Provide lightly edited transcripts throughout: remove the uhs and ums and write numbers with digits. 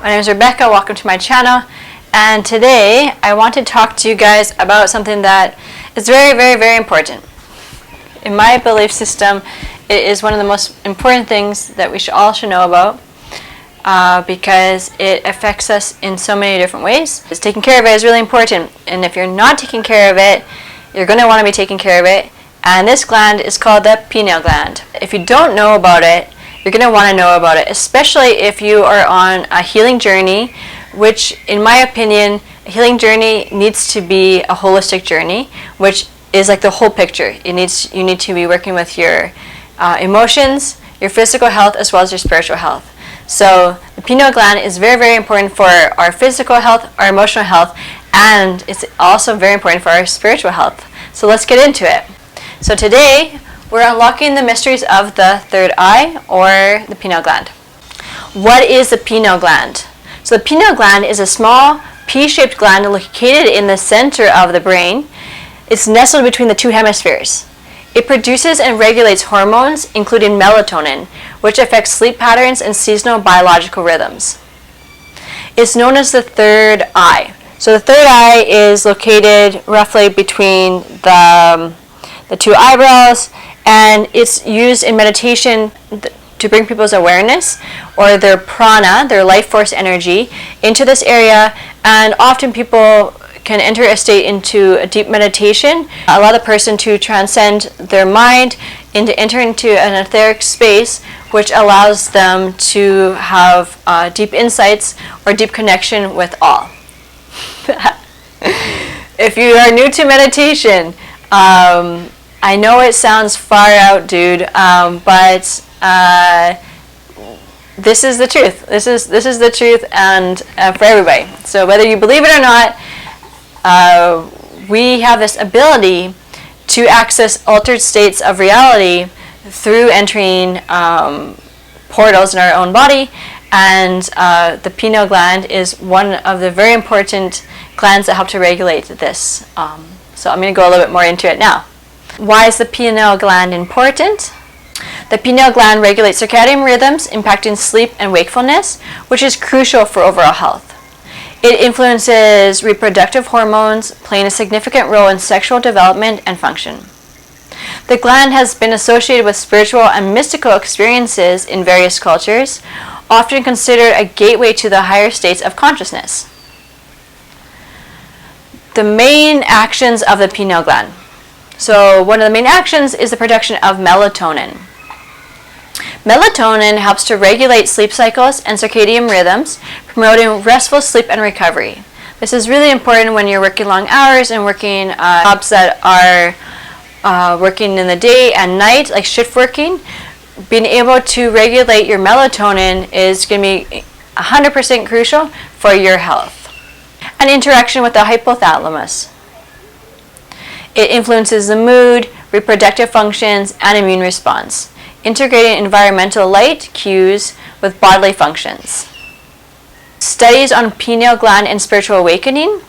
My name is Rebecca, welcome to my channel, and today I want to talk to you guys about something that is very important. In my belief system, it is one of the most important things that we all should know about because it affects us in so many different ways. Taking care of it is really important, and if you're not taking care of it, you're going to want to be taking care of it, and this gland is called the pineal gland. If you don't know about it, you're going to want to know about it, especially if you are on a healing journey, which in my opinion, a healing journey needs to be a holistic journey, which is like the whole picture. You need to be working with your emotions, your physical health, as well as your spiritual health. So the pineal gland is very important for our physical health, our emotional health, and it's also very important for our spiritual health. So let's get into it. So today, we're unlocking the mysteries of the third eye, or the pineal gland. What is the pineal gland? So the pineal gland is a small pea-shaped gland located in the center of the brain. It's nestled between the two hemispheres. It produces and regulates hormones, including melatonin, which affects sleep patterns and seasonal biological rhythms. It's known as the third eye. So the third eye is located roughly between the two eyebrows, and it's used in meditation to bring people's awareness or their prana, their life force energy, into this area, and often people can enter a state into a deep meditation, allow the person to transcend their mind and to enter into an etheric space, which allows them to have deep insights or deep connection with all. If you are new to meditation, I know it sounds far out, dude, but this is the truth. This is the truth, and for everybody. So whether you believe it or not, we have this ability to access altered states of reality through entering portals in our own body, and the pineal gland is one of the very important glands that help to regulate this. So I'm going to go a little bit more into it now. Why is the pineal gland important? The pineal gland regulates circadian rhythms, impacting sleep and wakefulness, which is crucial for overall health. It influences reproductive hormones, playing a significant role in sexual development and function. The gland has been associated with spiritual and mystical experiences in various cultures, often considered a gateway to the higher states of consciousness. The main actions of the pineal gland. So one of the main actions is the production of melatonin. Melatonin helps to regulate sleep cycles and circadian rhythms, promoting restful sleep and recovery. This is really important when you're working long hours and working jobs that are working in the day and night, like shift working. Being able to regulate your melatonin is going to be 100% crucial for your health. An interaction with the hypothalamus. It influences the mood, reproductive functions, and immune response, integrating environmental light cues with bodily functions. Studies on pineal gland and spiritual awakening.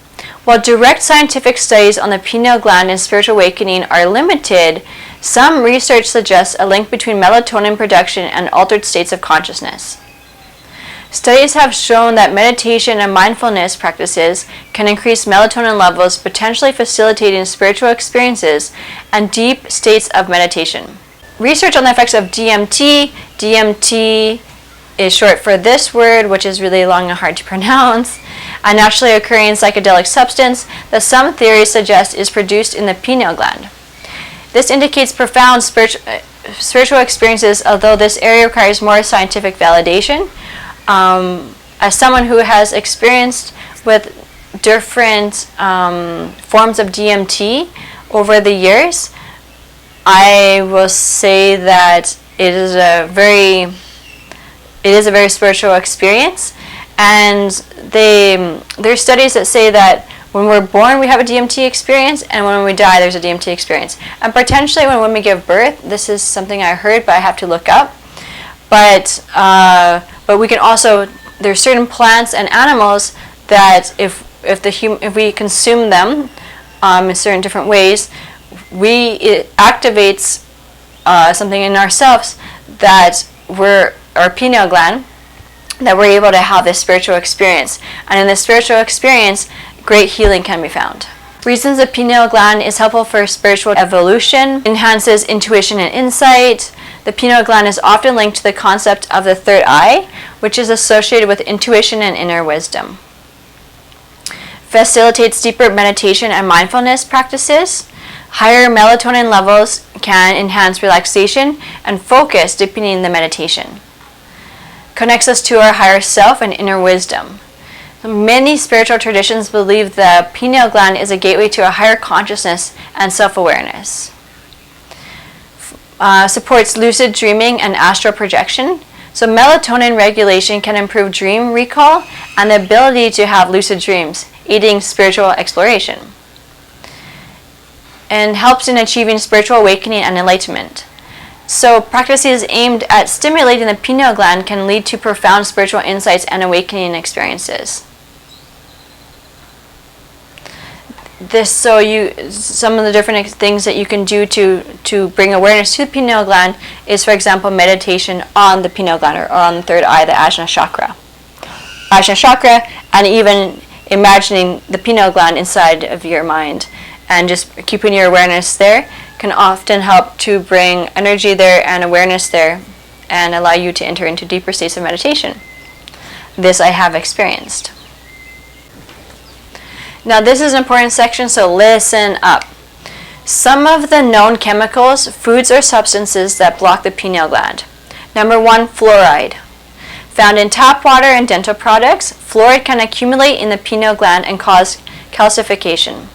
While direct scientific studies on the pineal gland and spiritual awakening are limited, some research suggests a link between melatonin production and altered states of consciousness. Studies have shown that meditation and mindfulness practices can increase melatonin levels, potentially facilitating spiritual experiences and deep states of meditation. Research on the effects of DMT. DMT is short for this word, which is really long and hard to pronounce, a naturally occurring psychedelic substance that some theories suggest is produced in the pineal gland. This indicates profound spiritual experiences, although this area requires more scientific validation. As someone who has experienced with different forms of DMT over the years, I will say that it is a very spiritual experience, and there are studies that say that when we're born we have a DMT experience, and when we die there's a DMT experience, and potentially when women give birth. This is something I heard, but I have to look up. But we can also, there's certain plants and animals that if we consume them in certain different ways, it activates something in ourselves that our pineal gland, that we're able to have this spiritual experience. And in this spiritual experience, great healing can be found. Reasons the pineal gland is helpful for spiritual evolution, enhances intuition and insight. The pineal gland is often linked to the concept of the third eye, which is associated with intuition and inner wisdom. Facilitates deeper meditation and mindfulness practices. Higher melatonin levels can enhance relaxation and focus, deepening the meditation. Connects us to our higher self and inner wisdom. Many spiritual traditions believe the pineal gland is a gateway to a higher consciousness and self-awareness. Supports lucid dreaming and astral projection. So melatonin regulation can improve dream recall and the ability to have lucid dreams, aiding spiritual exploration. And helps in achieving spiritual awakening and enlightenment. So practices aimed at stimulating the pineal gland can lead to profound spiritual insights and awakening experiences. Some of the different things that you can do to bring awareness to the pineal gland is, for example, meditation on the pineal gland or on the third eye, the Ajna chakra. Ajna chakra, and even imagining the pineal gland inside of your mind and just keeping your awareness there can often help to bring energy there and awareness there and allow you to enter into deeper states of meditation. This I have experienced. Now this is an important section, so listen up. Some of the known chemicals, foods, or substances that block the pineal gland. Number 1, fluoride. Found in tap water and dental products, fluoride can accumulate in the pineal gland and cause calcification.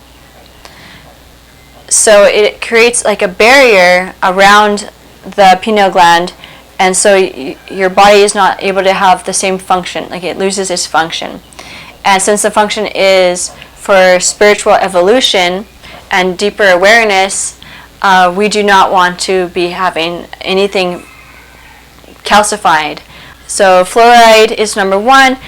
So it creates like a barrier around the pineal gland, and so your body is not able to have the same function, like it loses its function. And since the function is for spiritual evolution and deeper awareness, we do not want to be having anything calcified. So fluoride is number 1.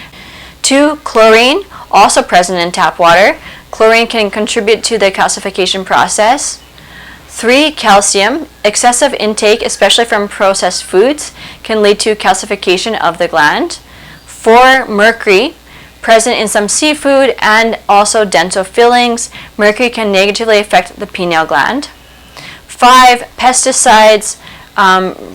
2, chlorine, also present in tap water. Chlorine can contribute to the calcification process. 3, calcium. Excessive intake, especially from processed foods, can lead to calcification of the gland. 4, mercury. Present in some seafood and also dental fillings. Mercury can negatively affect the pineal gland. 5, pesticides,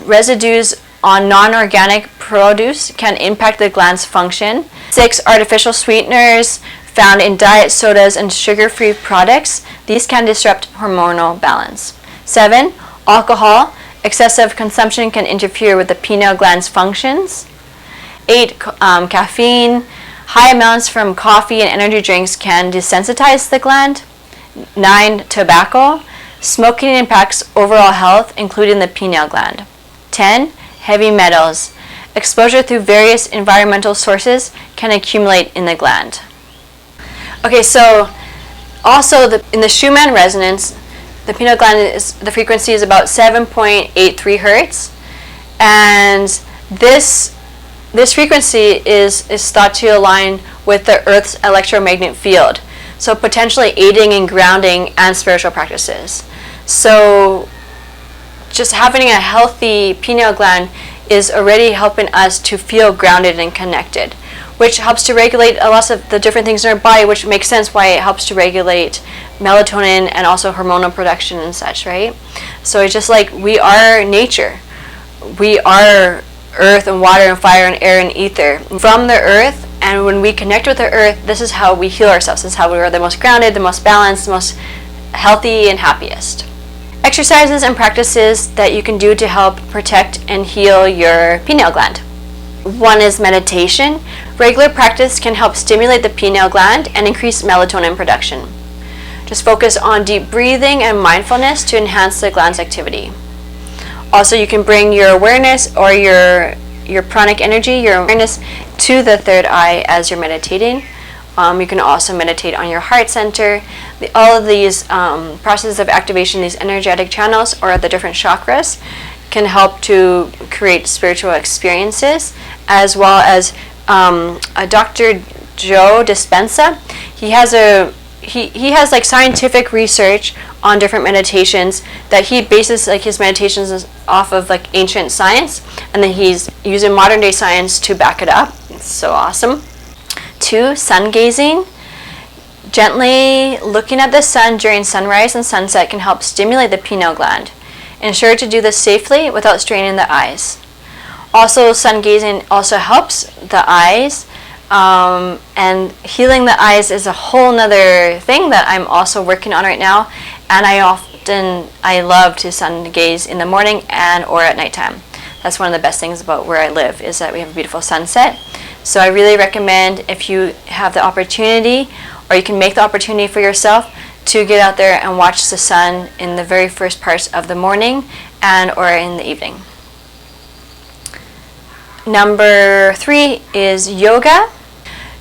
residues on non-organic produce can impact the gland's function. 6, artificial sweeteners found in diet sodas and sugar-free products. These can disrupt hormonal balance. 7, alcohol. Excessive consumption can interfere with the pineal gland's functions. 8, caffeine. High amounts from coffee and energy drinks can desensitize the gland. 9, tobacco. Smoking impacts overall health, including the pineal gland. 10, heavy metals. Exposure through various environmental sources can accumulate in the gland. Okay, so also in the Schumann resonance, the pineal gland the frequency is about 7.83 hertz, and this frequency is thought to align with the Earth's electromagnetic field, so potentially aiding in grounding and spiritual practices. So just having a healthy pineal gland is already helping us to feel grounded and connected, which helps to regulate a lot of the different things in our body, which makes sense why it helps to regulate melatonin and also hormonal production and such, right? So it's just like we are nature. We are earth and water and fire and air and ether from the earth, and when we connect with the earth, this is how we heal ourselves. This is how we are the most grounded, the most balanced, the most healthy and happiest. Exercises and practices that you can do to help protect and heal your pineal gland. 1 is meditation. Regular practice can help stimulate the pineal gland and increase melatonin production. Just focus on deep breathing and mindfulness to enhance the gland's activity. Also, you can bring your awareness or your pranic energy, your awareness, to the third eye as you're meditating. You can also meditate on your heart center. All of these processes of activation, these energetic channels or the different chakras, can help to create spiritual experiences, as well as Dr. Joe Dispenza. He has like scientific research on different meditations that he bases like his meditations off of like ancient science, and then he's using modern day science to back it up. It's so awesome. 2, sun gazing. Gently looking at the sun during sunrise and sunset can help stimulate the pineal gland. Ensure to do this safely without straining the eyes. Also, sun gazing also helps the eyes, and healing the eyes is a whole nother thing that I'm also working on right now, and I love to sun gaze in the morning and or at nighttime. That's one of the best things about where I live, is that we have a beautiful sunset. So I really recommend, if you have the opportunity, or you can make the opportunity for yourself, to get out there and watch the sun in the very first parts of the morning and or in the evening. Number 3 is yoga.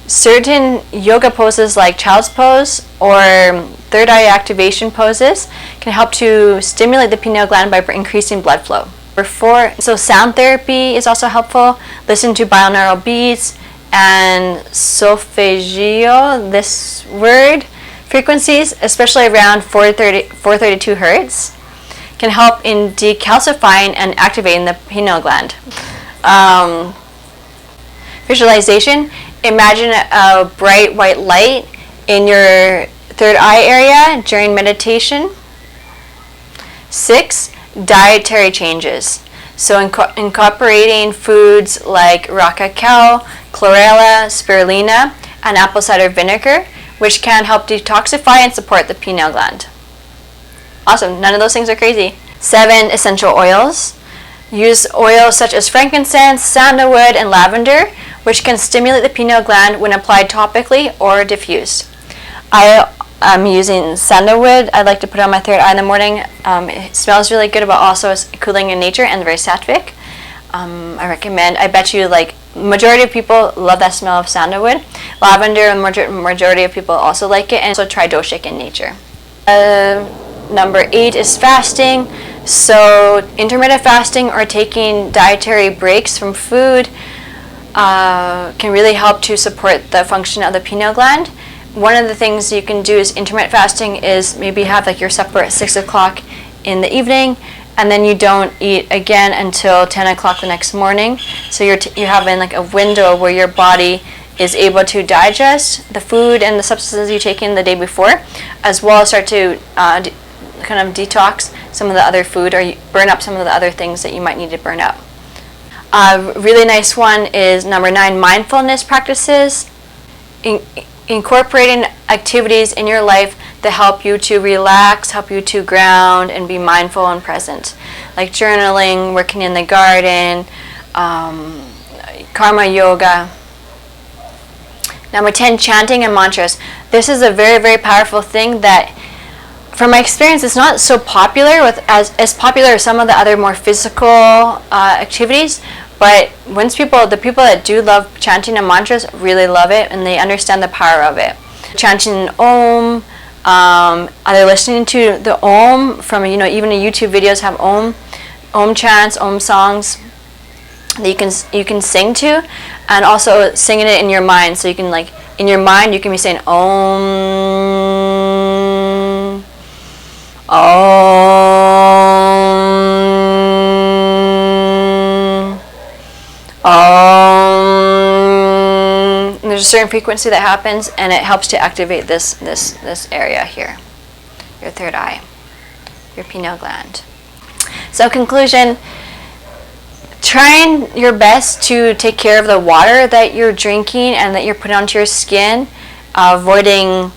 Certain yoga poses like child's pose or third eye activation poses can help to stimulate the pineal gland by increasing blood flow. Number 4, so sound therapy is also helpful. Listen to binaural beats and solfeggio, this word, frequencies, especially around 432 hertz, can help in decalcifying and activating the pineal gland. Visualization. Imagine a bright white light in your third eye area during meditation. 6, dietary changes. So incorporating foods like raw cacao, chlorella, spirulina, and apple cider vinegar, which can help detoxify and support the pineal gland. Awesome, none of those things are crazy. 7, essential oils. Use oils such as frankincense, sandalwood, and lavender, which can stimulate the pineal gland when applied topically or diffused. I'm using sandalwood. I like to put it on my third eye in the morning. It smells really good, but also is cooling in nature and very sattvic. I recommend. I bet you majority of people love that smell of sandalwood. Lavender, and majority of people also like it, and also tridoshic in nature. Number 8 is fasting. So intermittent fasting or taking dietary breaks from food can really help to support the function of the pineal gland. One of the things you can do is intermittent fasting is maybe have your supper at 6 o'clock in the evening, and then you don't eat again until 10 o'clock the next morning. So you're having a window where your body is able to digest the food and the substances you take in the day before, as well as start to kind of detox some of the other food, or burn up some of the other things that you might need to burn up. A really nice one is number 9, mindfulness practices. Incorporating activities in your life that help you to relax, help you to ground and be mindful and present, like journaling, working in the garden, karma yoga. Number 10, chanting and mantras. This is a very, very powerful thing that, from my experience, it's not so popular as popular as some of the other more physical activities. But the people that do love chanting and mantras really love it, and they understand the power of it. Chanting Om, either listening to the Om from even the YouTube videos have Om chants, Om songs that you can sing to, and also singing it in your mind. So you can in your mind you can be saying Om, Om. There's a certain frequency that happens, and it helps to activate this area here, your third eye, your pineal gland. So conclusion, trying your best to take care of the water that you're drinking and that you're putting onto your skin, avoiding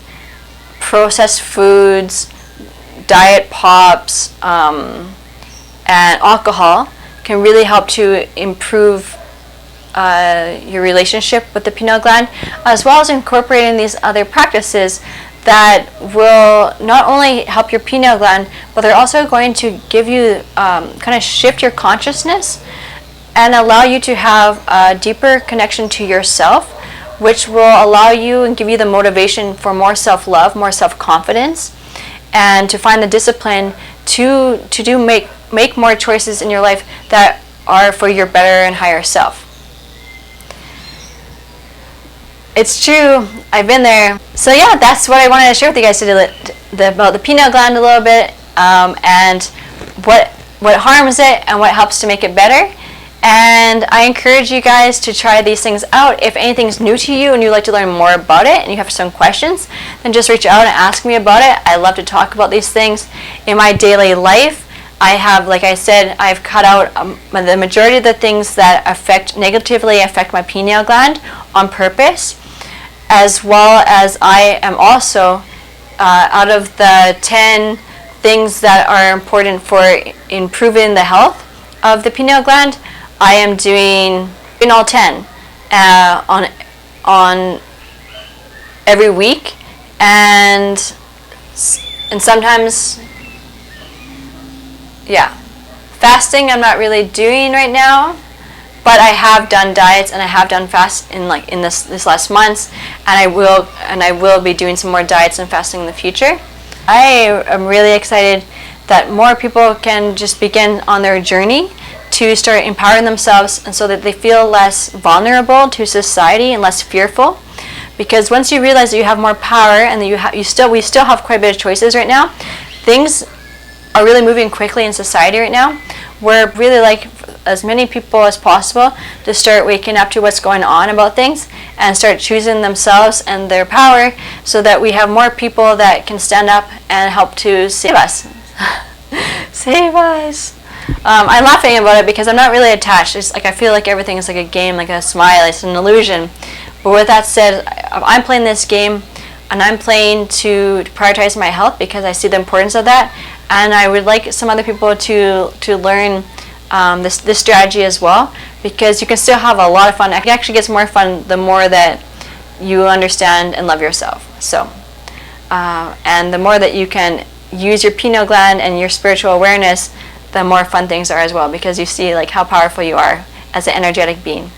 processed foods, diet pops, and alcohol can really help to improve your relationship with the pineal gland, as well as incorporating these other practices that will not only help your pineal gland, but they're also going to give you kind of shift your consciousness and allow you to have a deeper connection to yourself, which will allow you and give you the motivation for more self-love, more self-confidence, and to find the discipline to make more choices in your life that are for your better and higher self. It's true, I've been there. So yeah, that's what I wanted to share with you guys today, about the pineal gland a little bit, and what harms it and what helps to make it better. And I encourage you guys to try these things out. If anything's new to you and you'd like to learn more about it and you have some questions, then just reach out and ask me about it. I love to talk about these things in my daily life. I have, like I said, I've cut out the majority of the things that negatively affect my pineal gland on purpose, as well as I am also, out of the 10 things that are important for improving the health of the pineal gland, I am doing all 10 on every week, and sometimes, yeah, fasting I'm not really doing right now, but I have done diets and I have done fast in this last months, and I will be doing some more diets and fasting in the future. I am really excited that more people can just begin on their journey to start empowering themselves, and so that they feel less vulnerable to society and less fearful. Because once you realize that you have more power and that we still have quite a bit of choices right now, things are really moving quickly in society right now. We're really like as many people as possible to start waking up to what's going on about things and start choosing themselves and their power, so that we have more people that can stand up and help to save us. Save us. I'm laughing about it because I'm not really attached. It's like I feel like everything is like a game, like a smile, it's an illusion. But with that said, I'm playing this game, and I'm playing to prioritize my health because I see the importance of that, and I would like some other people to learn this strategy as well, because you can still have a lot of fun. It actually gets more fun the more that you understand and love yourself. So, and the more that you can use your pineal gland and your spiritual awareness, the more fun things are as well, because you see like how powerful you are as an energetic being.